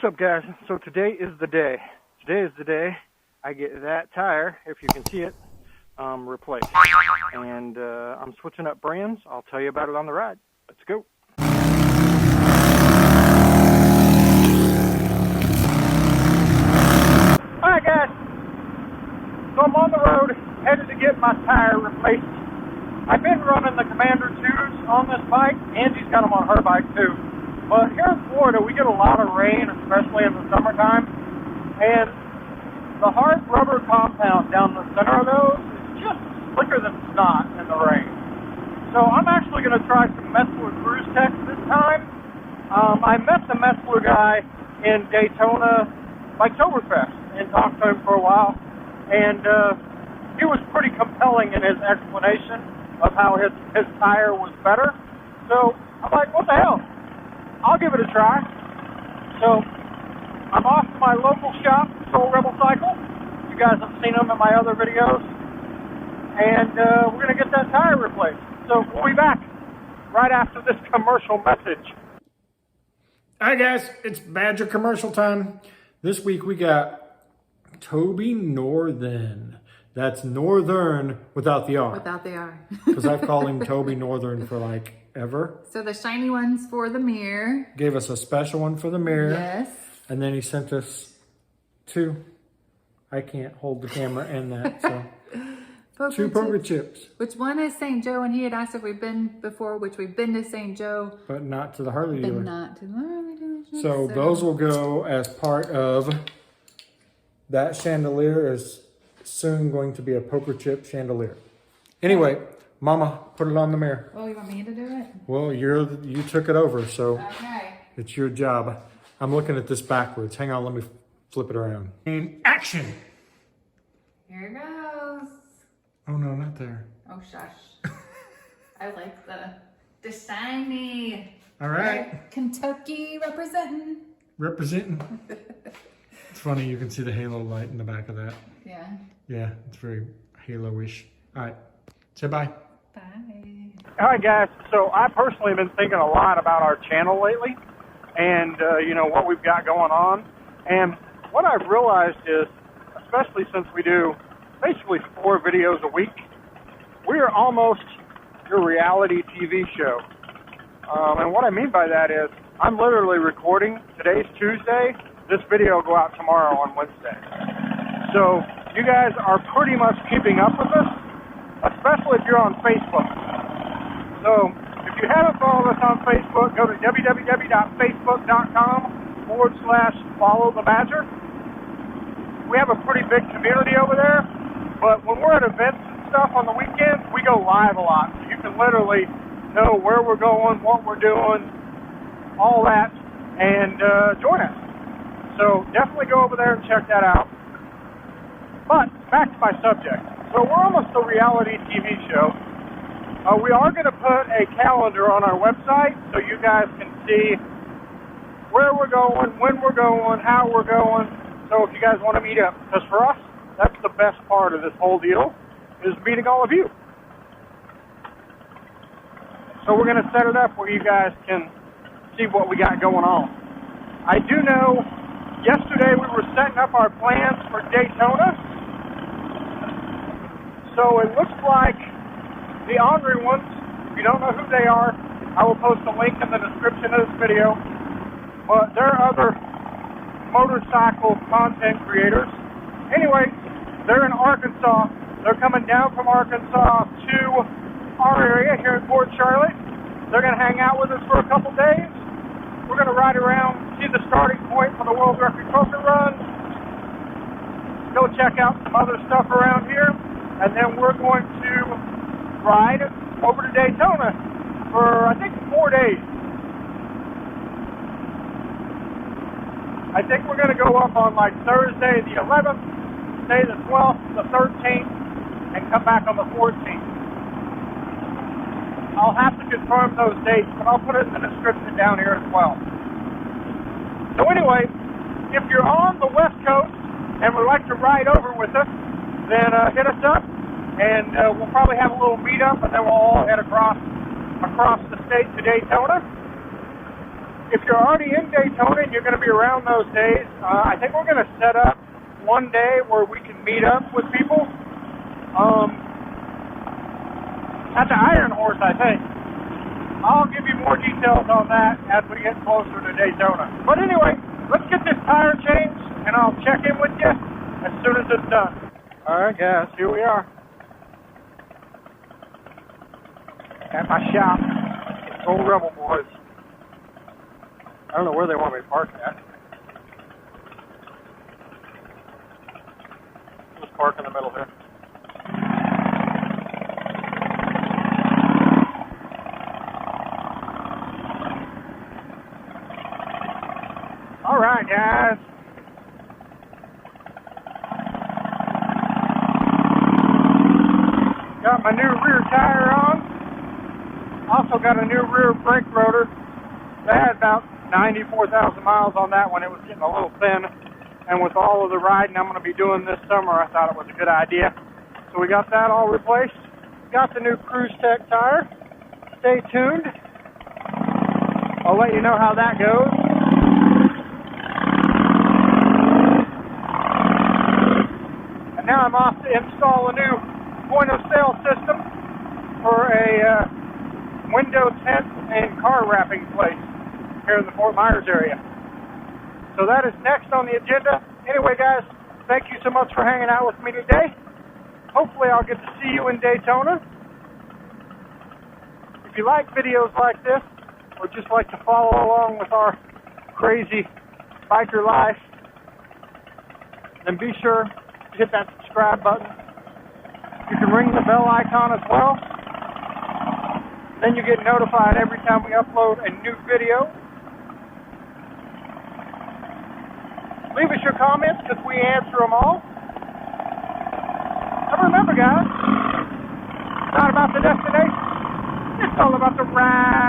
What's up, guys? So today is the day. Today is the day I get that tire, if you can see it, replaced. And I'm switching up brands. I'll tell you about it on the ride. Let's go. Alright, guys. So I'm on the road, headed to get my tire replaced. I've been running the Commander 2s on this bike. Angie's got them on her bike too. But here in Florida, we get a lot of rain, especially in the summertime. And the hard rubber compound down the center of those is just slicker than snot in the rain. So I'm actually going to try some Messler Cruise Tech this time. I met the Messler guy in Daytona Biketoberfest and talked to him for a while. And he was pretty compelling in his explanation of how his tire was better. So I'm like, what the hell? I'll give it a try. So I'm off to my local shop, Soul Rebel Cycle. You guys have seen them in my other videos. And we're going to get that tire replaced. So we'll be back right after this commercial message. All right, guys, it's Badger commercial time. This week we got Toby Northern. That's Northern without the R. Without the R. Because I've called him Toby Northern for like ever. So the shiny ones for the mirror. Gave us a special one for the mirror. Yes. And then he sent us two. I can't hold the camera and that, so. Two poker chips. Which one is St. Joe? And he had asked if we've been before, which we've been to St. Joe. But not to the Harley dealer. But not to the Harley dealership. So those will go as part of that chandelier is soon going to be a poker chip chandelier. Anyway, Mama, put it on the mirror. Oh, you want me to do it? Well, you took it over, so Okay. it's your job. I'm looking at this backwards. Hang on, let me flip it around. In action. Here it goes. Oh no, not there. Oh shush. I like the shiny. All right. Kentucky representing. Representing. It's funny, you can see the halo light in the back of that. Yeah. Yeah, it's very halo-ish. All right, say bye. Bye. Alright, guys. So I personally have been thinking a lot about our channel lately and, what we've got going on. And what I've realized is, especially since we do basically 4 videos a week, we are almost your reality TV show. And what I mean by that is, I'm literally recording. Today's Tuesday. This video will go out tomorrow on Wednesday. So you guys are pretty much keeping up with us, especially if you're on Facebook. So if you haven't followed us on Facebook, go to www.facebook.com/followthebadger. We have a pretty big community over there, but when we're at events and stuff on the weekends, we go live a lot. So you can literally know where we're going, what we're doing, all that, and join us. So definitely go over there and check that out. But back to my subject. So we're almost a reality TV show. We are going to put a calendar on our website so you guys can see where we're going, when we're going, how we're going. So if you guys want to meet up, because for us, that's the best part of this whole deal, is meeting all of you. So we're going to set it up where you guys can see what we got going on. I do know yesterday we were setting up our plans for Daytona. So it looks like the Henry ones, if you don't know who they are, I will post a link in the description of this video. But there are other motorcycle content creators. Anyway, they're in Arkansas. They're coming down from Arkansas to our area here in Port Charlotte. They're going to hang out with us for a couple days. We're going to ride around, see the starting point for the World Record Poker Run, go check out some other stuff around here, and then we're going to ride over to Daytona for, I think, 4 days. I think we're going to go up on like Thursday the 11th, stay the 12th, the 13th, and come back on the 14th. I'll have to confirm those dates, but I'll put it in the description down here as well. So anyway, if you're on the West Coast and would like to ride over with us, then hit us up, and we'll probably have a little meet-up, and then we'll all head across the state to Daytona. if you're already in Daytona and you're going to be around those days, I think we're going to set up one day where we can meet up with people. At the Iron Horse, I think. I'll give you more details on that as we get closer to Daytona. But anyway, let's get this tire changed, and I'll check in with you as soon as it's done. All right, guys, here we are. At my shop, Old Rebel Boys. I don't know where they want me to park at. Just park in the middle here. All right, guys. Got my new rear tire on. Also got a new rear brake rotor. They had about 94,000 miles on that one. It was getting a little thin. And with all of the riding I'm going to be doing this summer, I thought it was a good idea. So we got that all replaced. Got the new Cruise Tech tire. Stay tuned. I'll let you know how that goes. And now I'm off to install a new point of sale system for a window tent and car wrapping place here in the Fort Myers area. So that is next on the agenda. Anyway, guys, thank you so much for hanging out with me today. Hopefully I'll get to see you in Daytona. If you like videos like this, or just like to follow along with our crazy biker life, then be sure to hit that subscribe button. You can ring the bell icon as well. Then you get notified every time we upload a new video. Leave us your comments because we answer them all. And remember, guys, it's not about the destination. It's all about the ride.